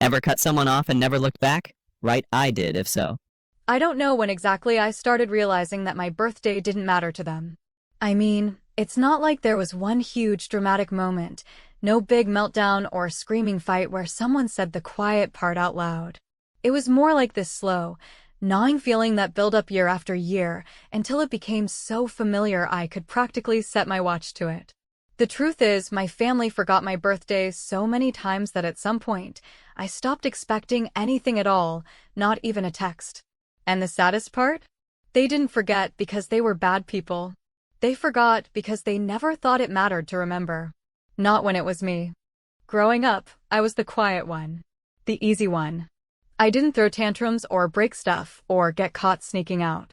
Ever cut someone off and never looked back? Right, I did, if so. I don't know when exactly I started realizing that my birthday didn't matter to them. I mean, it's not like there was one huge dramatic moment, no big meltdown or screaming fight where someone said the quiet part out loud. It was more like this slow, gnawing feeling that built up year after year until it became so familiar I could practically set my watch to it. The truth is, my family forgot my birthday so many times that at some point, I stopped expecting anything at all, not even a text. And the saddest part? They didn't forget because they were bad people. They forgot because they never thought it mattered to remember. Not when it was me. Growing up, I was the quiet one. The easy one. I didn't throw tantrums or break stuff or get caught sneaking out.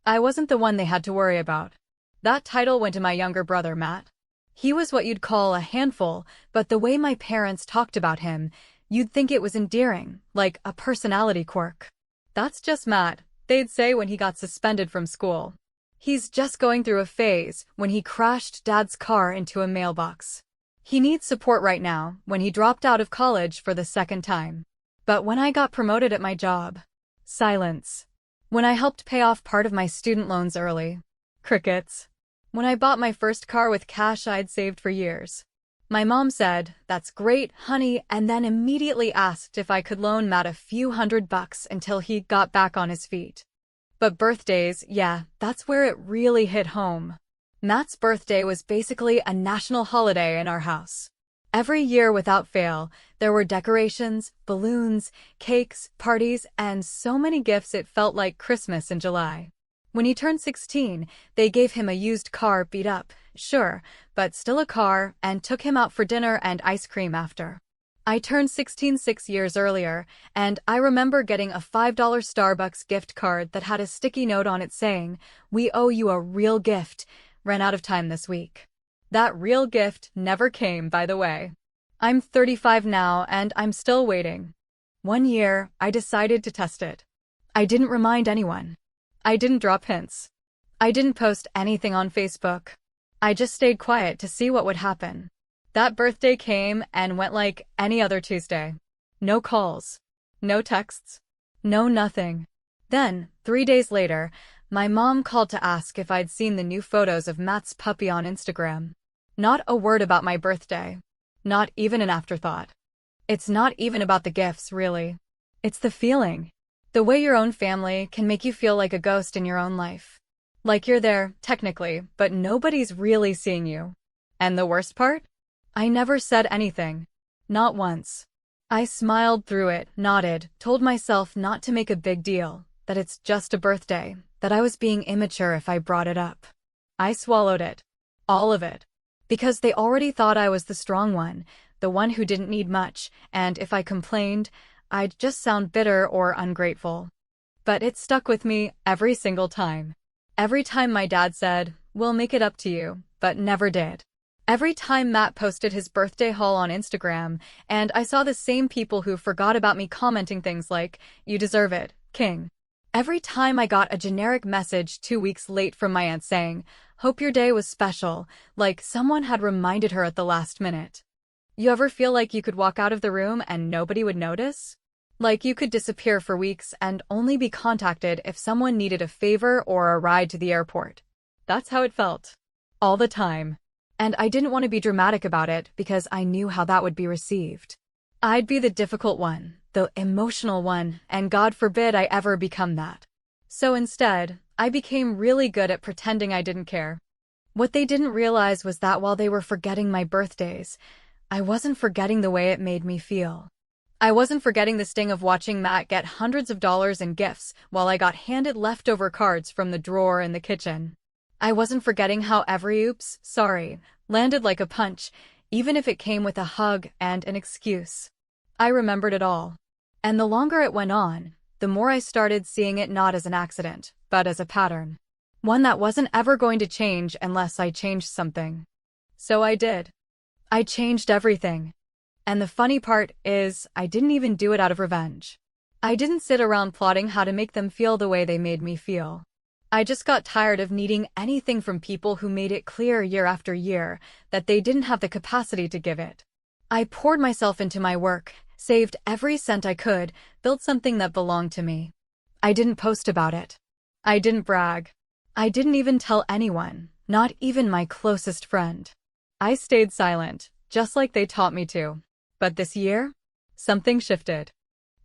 I wasn't the one they had to worry about. That title went to my younger brother, Matt. He was what you'd call a handful, but the way my parents talked about him, you'd think it was endearing, like a personality quirk. That's just Matt, they'd say when he got suspended from school. He's just going through a phase when he crashed Dad's car into a mailbox. He needs support right now when he dropped out of college for the second time. But when I got promoted at my job, silence. When I helped pay off part of my student loans early, crickets. When I bought my first car with cash I'd saved for years. My mom said, "That's great, honey," and then immediately asked if I could loan Matt a few $100 until he got back on his feet. But birthdays, yeah, that's where it really hit home. Matt's birthday was basically a national holiday in our house. Every year without fail, there were decorations, balloons, cakes, parties, and so many gifts it felt like Christmas in July. When he turned 16, they gave him a used car beat up, sure, but still a car, and took him out for dinner and ice cream after. I turned 16 6 years earlier, and I remember getting a $5 Starbucks gift card that had a sticky note on it saying, "We owe you a real gift, ran out of time this week." That real gift never came, by the way. I'm 35 now, and I'm still waiting. One year, I decided to test it. I didn't remind anyone. I didn't drop hints. I didn't post anything on Facebook. I just stayed quiet to see what would happen. That birthday came and went like any other Tuesday. No calls. No texts. No nothing. Then, 3 days later, my mom called to ask if I'd seen the new photos of Matt's puppy on Instagram. Not a word about my birthday. Not even an afterthought. It's not even about the gifts, really. It's the feeling. The way your own family can make you feel like a ghost in your own life. Like you're there, technically, but nobody's really seeing you. And the worst part? I never said anything. Not once. I smiled through it, nodded, told myself not to make a big deal, that it's just a birthday, that I was being immature if I brought it up. I swallowed it. All of it. Because they already thought I was the strong one, the one who didn't need much, and if I complained, I'd just sound bitter or ungrateful. But it stuck with me every single time. Every time my dad said, "We'll make it up to you," but never did. Every time Matt posted his birthday haul on Instagram, and I saw the same people who forgot about me commenting things like, "You deserve it, King." Every time I got a generic message 2 weeks late from my aunt saying, "Hope your day was special," like someone had reminded her at the last minute. You ever feel like you could walk out of the room and nobody would notice? Like you could disappear for weeks and only be contacted if someone needed a favor or a ride to the airport. That's how it felt. All the time. And I didn't want to be dramatic about it because I knew how that would be received. I'd be the difficult one, the emotional one, and God forbid I ever become that. So instead, I became really good at pretending I didn't care. What they didn't realize was that while they were forgetting my birthdays, I wasn't forgetting the way it made me feel. I wasn't forgetting the sting of watching Matt get hundreds of dollars in gifts while I got handed leftover cards from the drawer in the kitchen. I wasn't forgetting how every "oops, sorry" landed like a punch, even if it came with a hug and an excuse. I remembered it all. And the longer it went on, the more I started seeing it not as an accident, but as a pattern. One that wasn't ever going to change unless I changed something. So I did. I changed everything. And the funny part is, I didn't even do it out of revenge. I didn't sit around plotting how to make them feel the way they made me feel. I just got tired of needing anything from people who made it clear year after year that they didn't have the capacity to give it. I poured myself into my work, saved every cent I could, built something that belonged to me. I didn't post about it. I didn't brag. I didn't even tell anyone, not even my closest friend. I stayed silent, just like they taught me to. But this year, something shifted.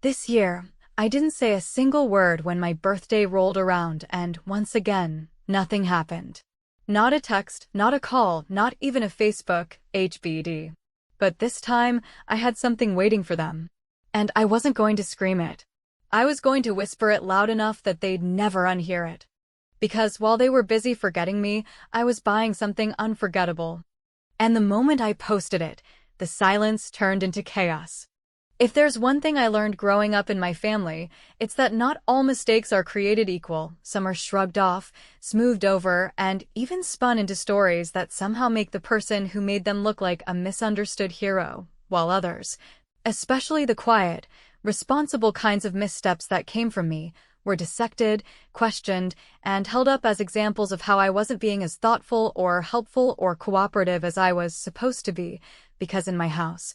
This year, I didn't say a single word when my birthday rolled around, and once again, nothing happened. Not a text, not a call, not even a Facebook, HBD. But this time, I had something waiting for them. And I wasn't going to scream it. I was going to whisper it loud enough that they'd never unhear it. Because while they were busy forgetting me, I was buying something unforgettable. And the moment I posted it, the silence turned into chaos. If there's one thing I learned growing up in my family, it's that not all mistakes are created equal. Some are shrugged off, smoothed over, and even spun into stories that somehow make the person who made them look like a misunderstood hero, while others, especially the quiet, responsible kinds of missteps that came from me, were dissected, questioned, and held up as examples of how I wasn't being as thoughtful or helpful or cooperative as I was supposed to be, because in my house,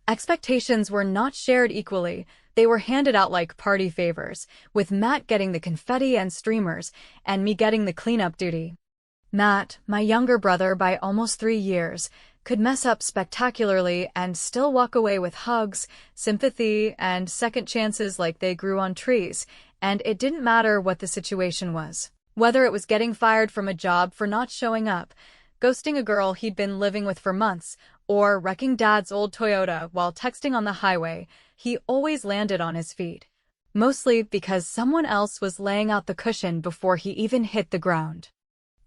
expectations were not shared equally. They were handed out like party favors, with Matt getting the confetti and streamers, and me getting the cleanup duty. Matt, my younger brother by almost 3 years, could mess up spectacularly and still walk away with hugs, sympathy, and second chances like they grew on trees, and it didn't matter what the situation was. Whether it was getting fired from a job for not showing up, ghosting a girl he'd been living with for months, or wrecking Dad's old Toyota while texting on the highway, he always landed on his feet. Mostly because someone else was laying out the cushion before he even hit the ground.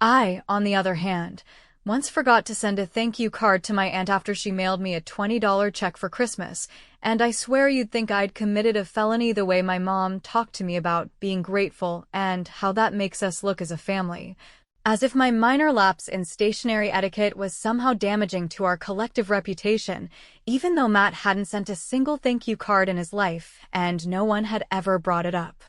I, on the other hand, once forgot to send a thank you card to my aunt after she mailed me a $20 check for Christmas, and I swear you'd think I'd committed a felony the way my mom talked to me about being grateful and how that makes us look as a family. As if my minor lapse in stationery etiquette was somehow damaging to our collective reputation, even though Matt hadn't sent a single thank you card in his life, and no one had ever brought it up.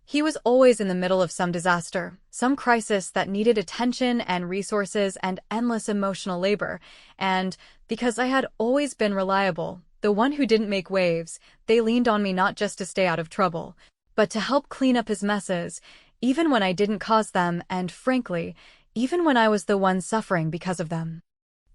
He was always in the middle of some disaster, some crisis that needed attention and resources and endless emotional labor, and because I had always been reliable, the one who didn't make waves, they leaned on me not just to stay out of trouble, but to help clean up his messes, even when I didn't cause them and, frankly, even when I was the one suffering because of them.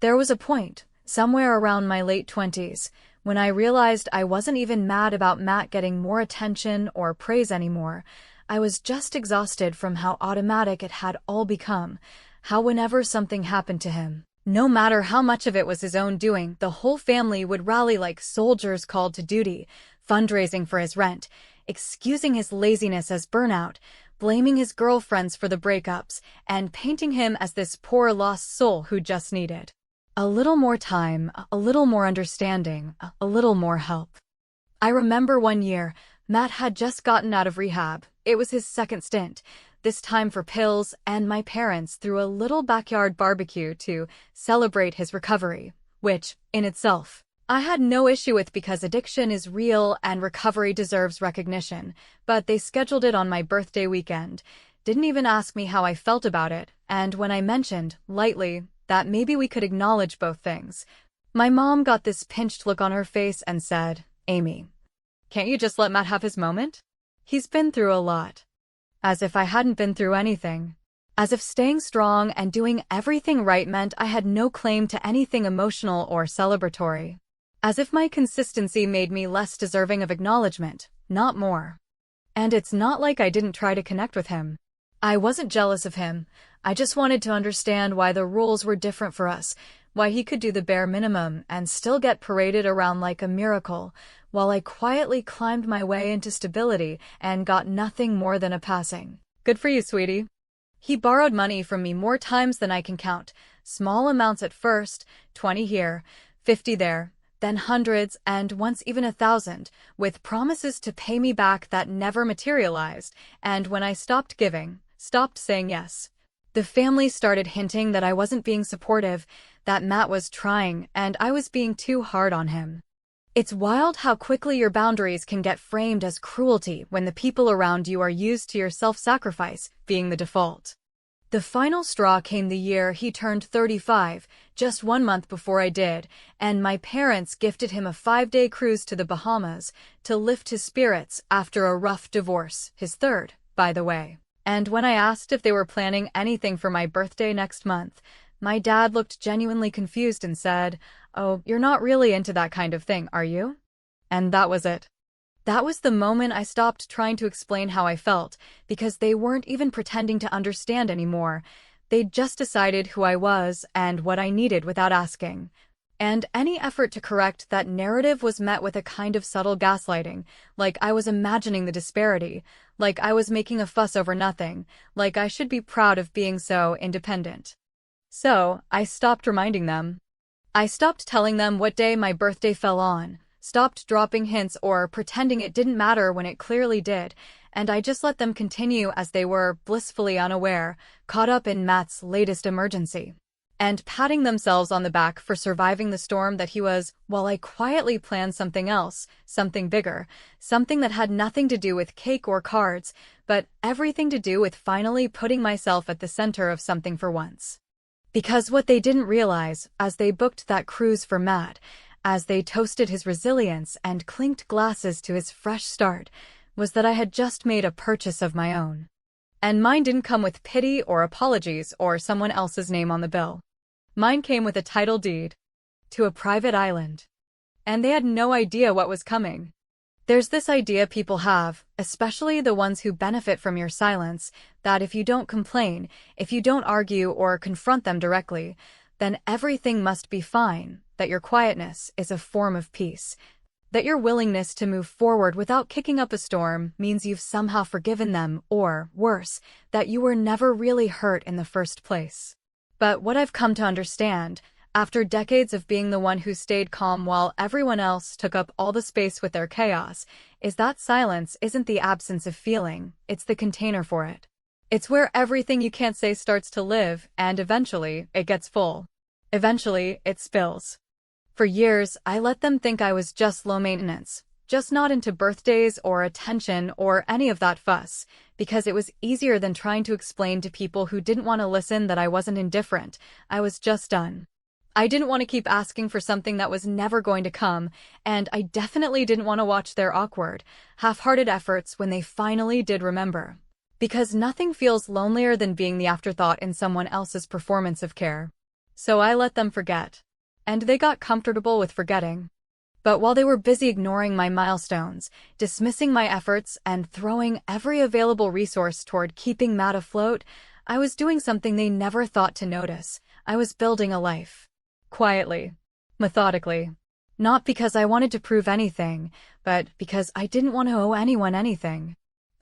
There was a point, somewhere around my late 20s, when I realized I wasn't even mad about Matt getting more attention or praise anymore. I was just exhausted from how automatic it had all become, how whenever something happened to him, no matter how much of it was his own doing, the whole family would rally like soldiers called to duty, fundraising for his rent, excusing his laziness as burnout, blaming his girlfriends for the breakups, and painting him as this poor lost soul who just needed a little more time, a little more understanding, a little more help. I remember one year, Matt had just gotten out of rehab. It was his second stint, this time for pills, and my parents threw a little backyard barbecue to celebrate his recovery, which, in itself, I had no issue with because addiction is real and recovery deserves recognition, but they scheduled it on my birthday weekend, didn't even ask me how I felt about it, and when I mentioned, lightly, that maybe we could acknowledge both things, my mom got this pinched look on her face and said, "Amy, can't you just let Matt have his moment? He's been through a lot." As if I hadn't been through anything. As if staying strong and doing everything right meant I had no claim to anything emotional or celebratory. As if my consistency made me less deserving of acknowledgement, not more. And it's not like I didn't try to connect with him. I wasn't jealous of him. I just wanted to understand why the rules were different for us, why he could do the bare minimum and still get paraded around like a miracle, while I quietly climbed my way into stability and got nothing more than a passing "Good for you, sweetie." He borrowed money from me more times than I can count, small amounts at first, 20 here, 50 there, then hundreds and once even 1,000, with promises to pay me back that never materialized, and when I stopped giving, stopped saying yes, the family started hinting that I wasn't being supportive, that Matt was trying, and I was being too hard on him. It's wild how quickly your boundaries can get framed as cruelty when the people around you are used to your self-sacrifice being the default. The final straw came the year he turned 35, just 1 month before I did, and my parents gifted him a 5-day cruise to the Bahamas to lift his spirits after a rough divorce, his third, by the way. And when I asked if they were planning anything for my birthday next month, my dad looked genuinely confused and said, "Oh, you're not really into that kind of thing, are you?" And that was it. That was the moment I stopped trying to explain how I felt, because they weren't even pretending to understand anymore. They'd just decided who I was and what I needed without asking. And any effort to correct that narrative was met with a kind of subtle gaslighting, like I was imagining the disparity, like I was making a fuss over nothing, like I should be proud of being so independent. So, I stopped reminding them. I stopped telling them what day my birthday fell on, stopped dropping hints or pretending it didn't matter when it clearly did, and I just let them continue as they were, blissfully unaware, caught up in Matt's latest emergency. And patting themselves on the back for surviving the storm that he was, while I quietly planned something else, something bigger, something that had nothing to do with cake or cards, but everything to do with finally putting myself at the center of something for once. Because what they didn't realize, as they booked that cruise for Matt, as they toasted his resilience and clinked glasses to his fresh start, was that I had just made a purchase of my own. And mine didn't come with pity or apologies or someone else's name on the bill. Mine came with a title deed to a private island. And they had no idea what was coming. There's this idea people have, especially the ones who benefit from your silence, that if you don't complain, if you don't argue or confront them directly, then everything must be fine, that your quietness is a form of peace, that your willingness to move forward without kicking up a storm means you've somehow forgiven them, or, worse, that you were never really hurt in the first place. But what I've come to understand, after decades of being the one who stayed calm while everyone else took up all the space with their chaos, is that silence isn't the absence of feeling, it's the container for it. It's where everything you can't say starts to live, and eventually, it gets full. Eventually, it spills. For years, I let them think I was just low maintenance, just not into birthdays or attention or any of that fuss, because it was easier than trying to explain to people who didn't want to listen that I wasn't indifferent, I was just done. I didn't want to keep asking for something that was never going to come, and I definitely didn't want to watch their awkward, half-hearted efforts when they finally did remember. Because nothing feels lonelier than being the afterthought in someone else's performance of care. So I let them forget. And they got comfortable with forgetting. But while they were busy ignoring my milestones, dismissing my efforts, and throwing every available resource toward keeping Matt afloat, I was doing something they never thought to notice. I was building a life. Quietly. Methodically. Not because I wanted to prove anything, but because I didn't want to owe anyone anything.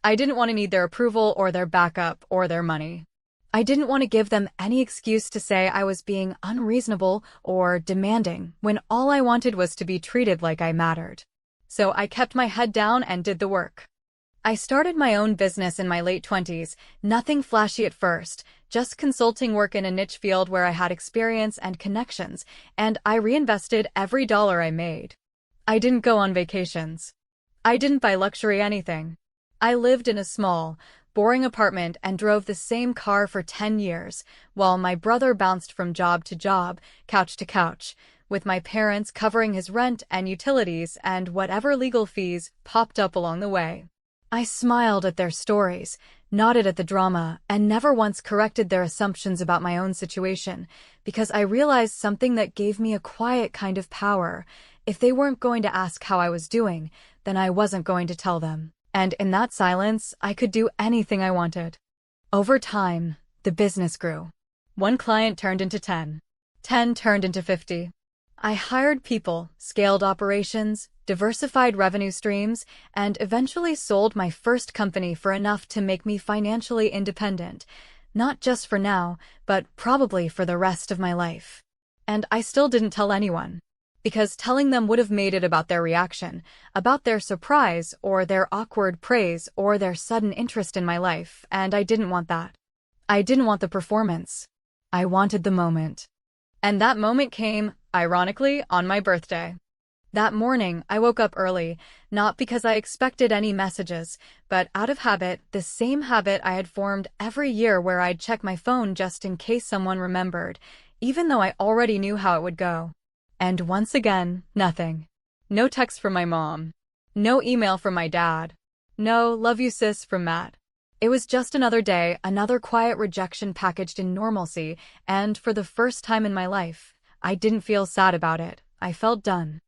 I didn't want to need their approval or their backup or their money. I didn't want to give them any excuse to say I was being unreasonable or demanding when all I wanted was to be treated like I mattered. So I kept my head down and did the work. I started my own business in my late 20s, nothing flashy at first, just consulting work in a niche field where I had experience and connections, and I reinvested every dollar I made. I didn't go on vacations. I didn't buy luxury anything. I lived in a small, boring apartment and drove the same car for 10 years, while my brother bounced from job to job, couch to couch, with my parents covering his rent and utilities and whatever legal fees popped up along the way. I smiled at their stories, nodded at the drama, and never once corrected their assumptions about my own situation, because I realized something that gave me a quiet kind of power. If they weren't going to ask how I was doing, then I wasn't going to tell them. And in that silence, I could do anything I wanted. Over time, the business grew. 1 client turned into 10. 10 turned into 50. I hired people, scaled operations, diversified revenue streams, and eventually sold my first company for enough to make me financially independent, not just for now, but probably for the rest of my life. And I still didn't tell anyone. Because telling them would have made it about their reaction, about their surprise, or their awkward praise, or their sudden interest in my life, and I didn't want that. I didn't want the performance. I wanted the moment. And that moment came, ironically, on my birthday. That morning, I woke up early, not because I expected any messages, but out of habit, the same habit I had formed every year where I'd check my phone just in case someone remembered, even though I already knew how it would go. And once again, nothing. No text from my mom. No email from my dad. No "love you sis" from Matt. It was just another day, another quiet rejection packaged in normalcy, and for the first time in my life, I didn't feel sad about it. I felt done.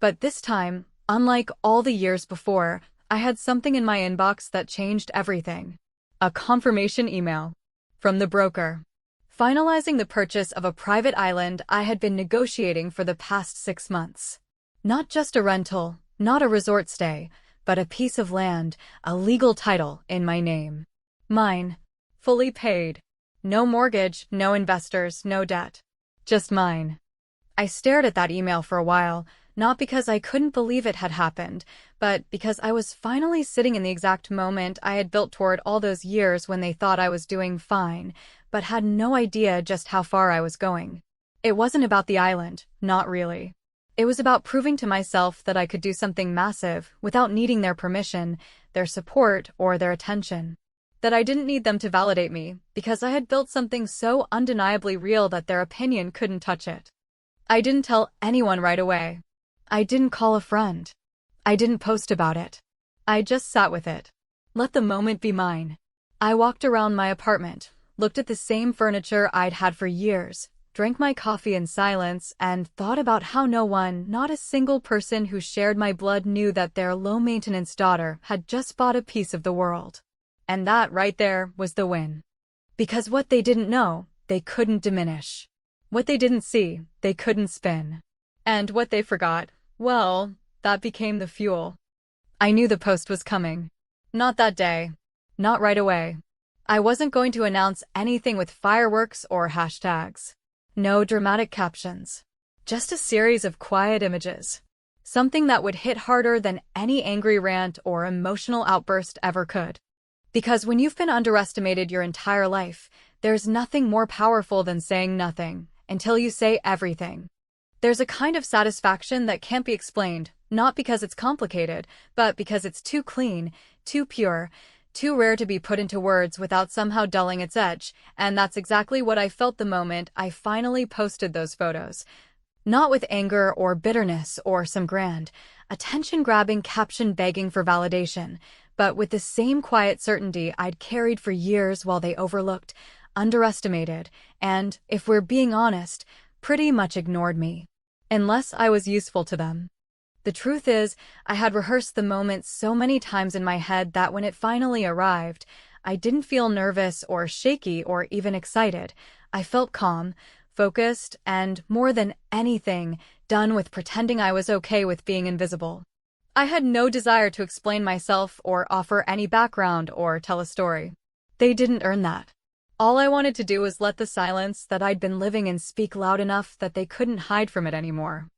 But this time, unlike all the years before, I had something in my inbox that changed everything. A confirmation email. From the broker. Finalizing the purchase of a private island I had been negotiating for the past 6 months. Not just a rental, not a resort stay, but a piece of land, a legal title in my name. Mine. Fully paid. No mortgage, no investors, no debt. Just mine. I stared at that email for a while, not because I couldn't believe it had happened, but because I was finally sitting in the exact moment I had built toward all those years when they thought I was doing fine, but had no idea just how far I was going. It wasn't about the island, not really. It was about proving to myself that I could do something massive without needing their permission, their support, or their attention. That I didn't need them to validate me, because I had built something so undeniably real that their opinion couldn't touch it. I didn't tell anyone right away. I didn't call a friend. I didn't post about it. I just sat with it. Let the moment be mine. I walked around my apartment, looked at the same furniture I'd had for years, drank my coffee in silence, and thought about how no one, not a single person who shared my blood, knew that their low-maintenance daughter had just bought a piece of the world. And that right there was the win. Because what they didn't know, they couldn't diminish. What they didn't see, they couldn't spin. And what they forgot, well, that became the fuel. I knew the post was coming. Not that day. Not right away. I wasn't going to announce anything with fireworks or hashtags. No dramatic captions. Just a series of quiet images. Something that would hit harder than any angry rant or emotional outburst ever could. Because when you've been underestimated your entire life, there's nothing more powerful than saying nothing until you say everything. There's a kind of satisfaction that can't be explained, not because it's complicated, but because it's too clean, too pure, too rare to be put into words without somehow dulling its edge, and that's exactly what I felt the moment I finally posted those photos. Not with anger or bitterness or some grand, attention-grabbing caption begging for validation, but with the same quiet certainty I'd carried for years while they overlooked, underestimated, and, if we're being honest, pretty much ignored me. Unless I was useful to them. The truth is, I had rehearsed the moment so many times in my head that when it finally arrived, I didn't feel nervous or shaky or even excited. I felt calm, focused, and, more than anything, done with pretending I was okay with being invisible. I had no desire to explain myself or offer any background or tell a story. They didn't earn that. All I wanted to do was let the silence that I'd been living in speak loud enough that they couldn't hide from it anymore.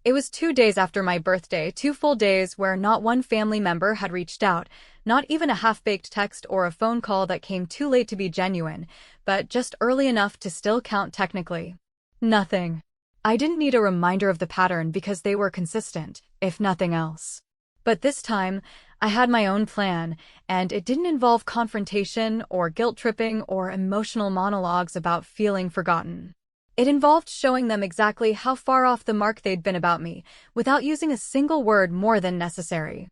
It was 2 days after my birthday, 2 full days where not one family member had reached out, not even a half-baked text or a phone call that came too late to be genuine, but just early enough to still count technically. Nothing. I didn't need a reminder of the pattern because they were consistent, if nothing else. But this time, I had my own plan, and it didn't involve confrontation or guilt-tripping or emotional monologues about feeling forgotten. It involved showing them exactly how far off the mark they'd been about me, without using a single word more than necessary.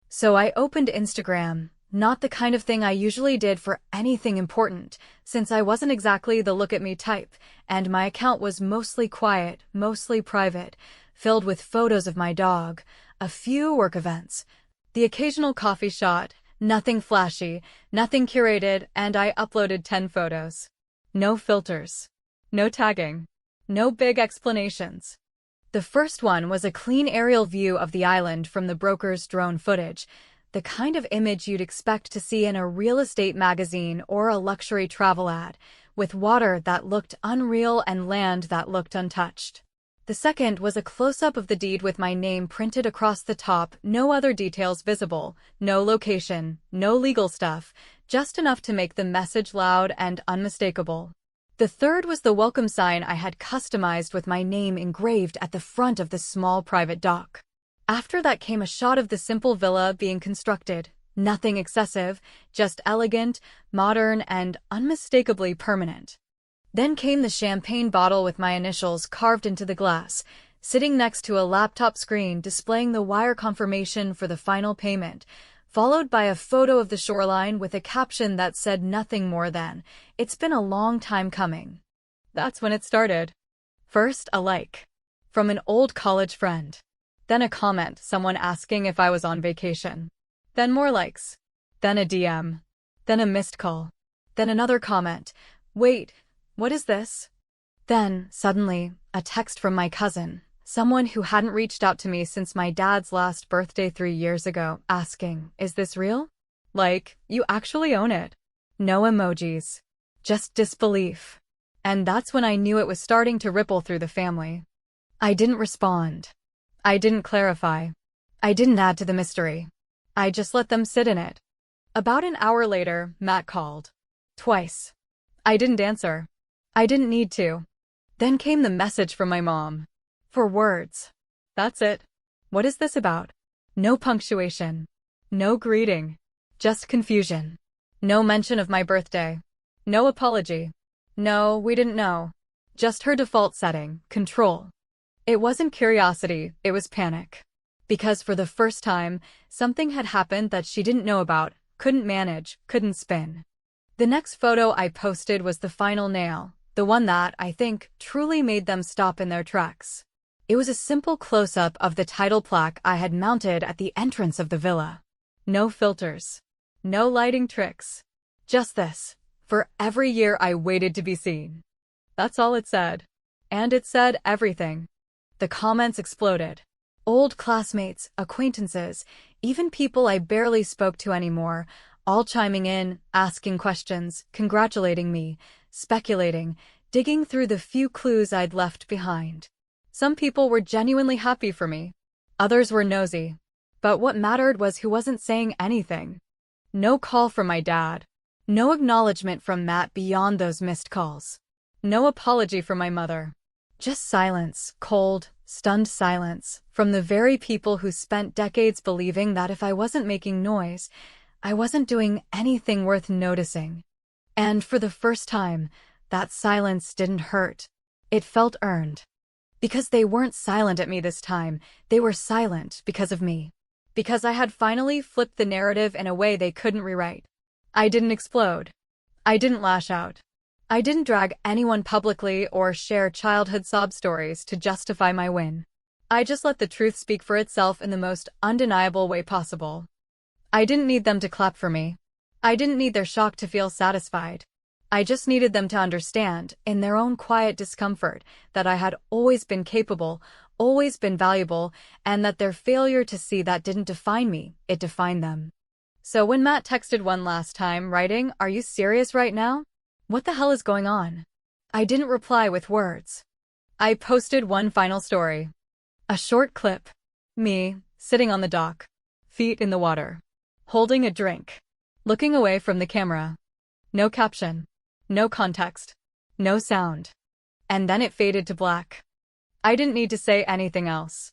So I opened Instagram, not the kind of thing I usually did for anything important, since I wasn't exactly the look-at-me type, and my account was mostly quiet, mostly private, filled with photos of my dog, a few work events, the occasional coffee shot, nothing flashy, nothing curated, and I uploaded 10 photos. No filters. No tagging. No big explanations. The first one was a clean aerial view of the island from the broker's drone footage, the kind of image you'd expect to see in a real estate magazine or a luxury travel ad, with water that looked unreal and land that looked untouched. The second was a close-up of the deed with my name printed across the top, no other details visible, no location, no legal stuff, just enough to make the message loud and unmistakable. The third was the welcome sign I had customized with my name engraved at the front of the small private dock. After that came a shot of the simple villa being constructed. Nothing excessive, just elegant, modern, and unmistakably permanent. Then came the champagne bottle with my initials carved into the glass, sitting next to a laptop screen displaying the wire confirmation for the final payment, followed by a photo of the shoreline with a caption that said nothing more than, "It's been a long time coming." That's when it started. First, a like from an old college friend. Then a comment, someone asking if I was on vacation. Then more likes. Then a DM. Then a missed call. Then another comment. Wait, what is this? Then, suddenly, a text from my cousin, someone who hadn't reached out to me since my dad's last birthday 3 years ago, asking, "Is this real? Like, you actually own it?" No emojis. Just disbelief. And that's when I knew it was starting to ripple through the family. I didn't respond. I didn't clarify. I didn't add to the mystery. I just let them sit in it. About an hour later, Matt called. Twice. I didn't answer. I didn't need to. Then came the message from my mom. 4 words. That's it. What is this about? No punctuation. No greeting. Just confusion. No mention of my birthday. No apology. No, we didn't know. Just her default setting, control. It wasn't curiosity, it was panic. Because for the first time, something had happened that she didn't know about, couldn't manage, couldn't spin. The next photo I posted was the final nail, the one that, I think, truly made them stop in their tracks. It was a simple close-up of the title plaque I had mounted at the entrance of the villa. No filters. No lighting tricks. Just this. For every year I waited to be seen. That's all it said. And it said everything. The comments exploded. Old classmates, acquaintances, even people I barely spoke to anymore, all chiming in, asking questions, congratulating me, speculating, digging through the few clues I'd left behind. Some people were genuinely happy for me. Others were nosy. But what mattered was who wasn't saying anything. No call from my dad. No acknowledgement from Matt beyond those missed calls. No apology from my mother. Just silence, cold, stunned silence, from the very people who spent decades believing that if I wasn't making noise, I wasn't doing anything worth noticing. And for the first time, that silence didn't hurt. It felt earned. Because they weren't silent at me this time, they were silent because of me. Because I had finally flipped the narrative in a way they couldn't rewrite. I didn't explode. I didn't lash out. I didn't drag anyone publicly or share childhood sob stories to justify my win. I just let the truth speak for itself in the most undeniable way possible. I didn't need them to clap for me. I didn't need their shock to feel satisfied. I just needed them to understand, in their own quiet discomfort, that I had always been capable, always been valuable, and that their failure to see that didn't define me, it defined them. So when Matt texted one last time, writing, "Are you serious right now? What the hell is going on?" I didn't reply with words. I posted one final story. A short clip. Me, sitting on the dock. Feet in the water. Holding a drink. Looking away from the camera. No caption. No context. No sound. And then it faded to black. I didn't need to say anything else.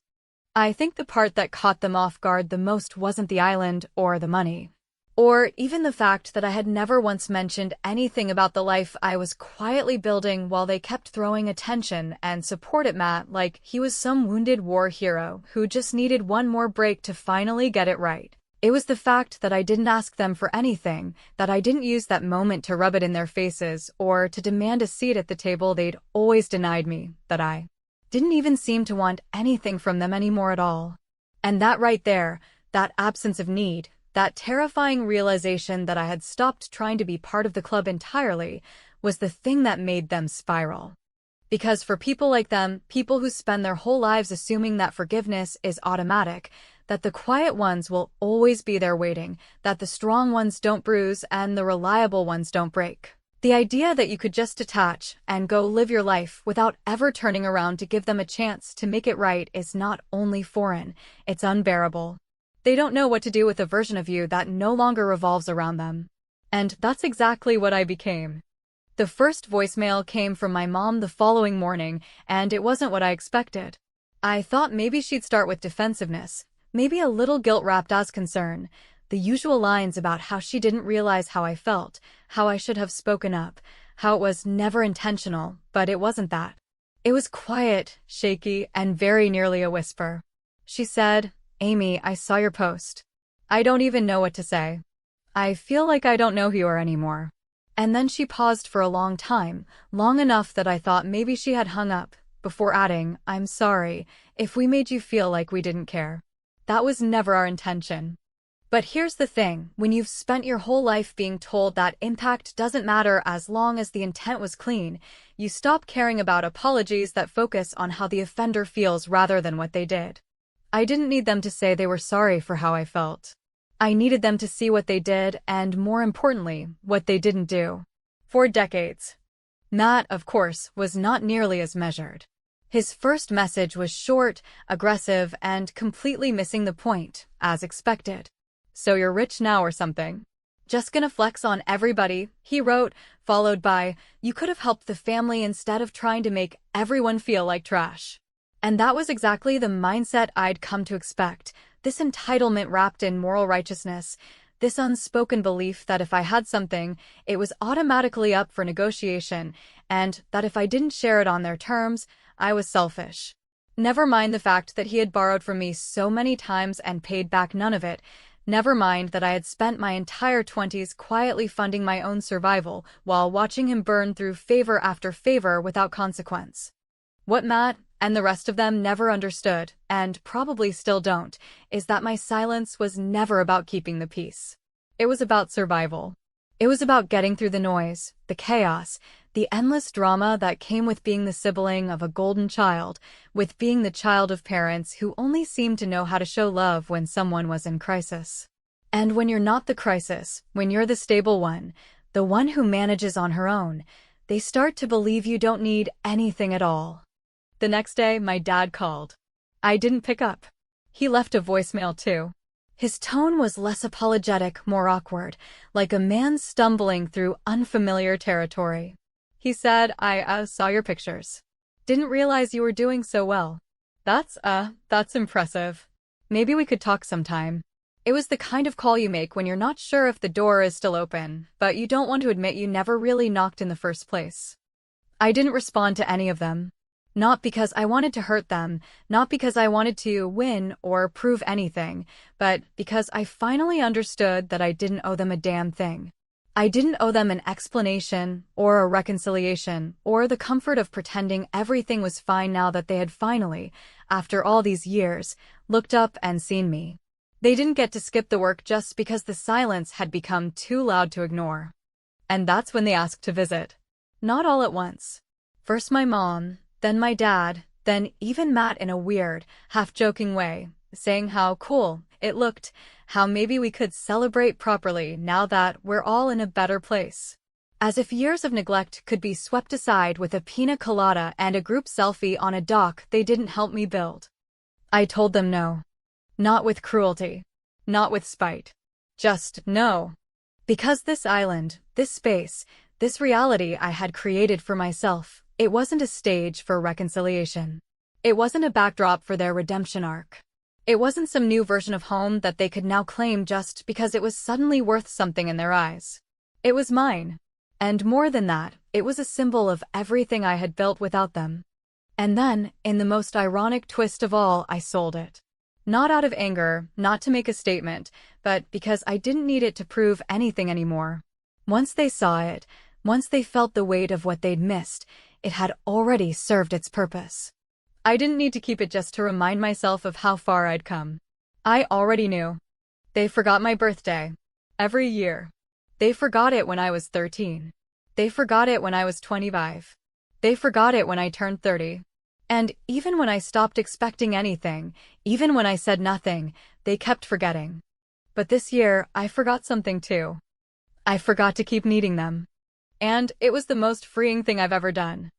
I think the part that caught them off guard the most wasn't the island or the money. Or even the fact that I had never once mentioned anything about the life I was quietly building while they kept throwing attention and support at Matt like he was some wounded war hero who just needed one more break to finally get it right. It was the fact that I didn't ask them for anything, that I didn't use that moment to rub it in their faces or to demand a seat at the table they'd always denied me, that I didn't even seem to want anything from them anymore at all. And that right there, that absence of need, that terrifying realization that I had stopped trying to be part of the club entirely, was the thing that made them spiral. Because for people like them, people who spend their whole lives assuming that forgiveness is automatic, that the quiet ones will always be there waiting, that the strong ones don't bruise and the reliable ones don't break. The idea that you could just detach and go live your life without ever turning around to give them a chance to make it right is not only foreign, it's unbearable. They don't know what to do with a version of you that no longer revolves around them. And that's exactly what I became. The first voicemail came from my mom the following morning, and it wasn't what I expected. I thought maybe she'd start with defensiveness, maybe a little guilt wrapped as concern, the usual lines about how she didn't realize how I felt, how I should have spoken up, how it was never intentional, but it wasn't that. It was quiet, shaky, and very nearly a whisper. She said, "Amy, I saw your post. I don't even know what to say. I feel like I don't know who you are anymore." And then she paused for a long time, long enough that I thought maybe she had hung up, before adding, "I'm sorry if we made you feel like we didn't care. That was never our intention." But here's the thing, when you've spent your whole life being told that impact doesn't matter as long as the intent was clean, you stop caring about apologies that focus on how the offender feels rather than what they did. I didn't need them to say they were sorry for how I felt. I needed them to see what they did and, more importantly, what they didn't do. For decades. Matt, of course, was not nearly as measured. His first message was short, aggressive, and completely missing the point, as expected. "So you're rich now or something? Just gonna flex on everybody," he wrote, followed by, "You could have helped the family instead of trying to make everyone feel like trash." And that was exactly the mindset I'd come to expect, this entitlement wrapped in moral righteousness, this unspoken belief that if I had something, it was automatically up for negotiation, and that if I didn't share it on their terms, I was selfish. Never mind the fact that he had borrowed from me so many times and paid back none of it. Never mind that I had spent my entire 20s quietly funding my own survival while watching him burn through favor after favor without consequence. What Matt and the rest of them never understood, and probably still don't, is that my silence was never about keeping the peace. It was about survival. It was about getting through the noise, the chaos, the endless drama that came with being the sibling of a golden child, with being the child of parents who only seemed to know how to show love when someone was in crisis. And when you're not the crisis, when you're the stable one, the one who manages on her own, they start to believe you don't need anything at all. The next day, my dad called. I didn't pick up. He left a voicemail too. His tone was less apologetic, more awkward, like a man stumbling through unfamiliar territory. He said, I saw your pictures. Didn't realize you were doing so well. That's impressive. Maybe we could talk sometime." It was the kind of call you make when you're not sure if the door is still open, but you don't want to admit you never really knocked in the first place. I didn't respond to any of them. Not because I wanted to hurt them, not because I wanted to win or prove anything, but because I finally understood that I didn't owe them a damn thing. I didn't owe them an explanation, or a reconciliation, or the comfort of pretending everything was fine now that they had finally, after all these years, looked up and seen me. They didn't get to skip the work just because the silence had become too loud to ignore. And that's when they asked to visit. Not all at once. First my mom, then my dad, then even Matt in a weird, half-joking way, saying how cool it looked, how maybe we could celebrate properly now that we're all in a better place. As if years of neglect could be swept aside with a pina colada and a group selfie on a dock they didn't help me build. I told them no. Not with cruelty. Not with spite. Just no. Because this island, this space, this reality I had created for myself, it wasn't a stage for reconciliation. It wasn't a backdrop for their redemption arc. It wasn't some new version of home that they could now claim just because it was suddenly worth something in their eyes. It was mine. And more than that, it was a symbol of everything I had built without them. And then, in the most ironic twist of all, I sold it. Not out of anger, not to make a statement, but because I didn't need it to prove anything anymore. Once they saw it, once they felt the weight of what they'd missed, it had already served its purpose. I didn't need to keep it just to remind myself of how far I'd come. I already knew. They forgot my birthday. Every year. They forgot it when I was 13. They forgot it when I was 25. They forgot it when I turned 30. And even when I stopped expecting anything, even when I said nothing, they kept forgetting. But this year, I forgot something too. I forgot to keep needing them. And it was the most freeing thing I've ever done.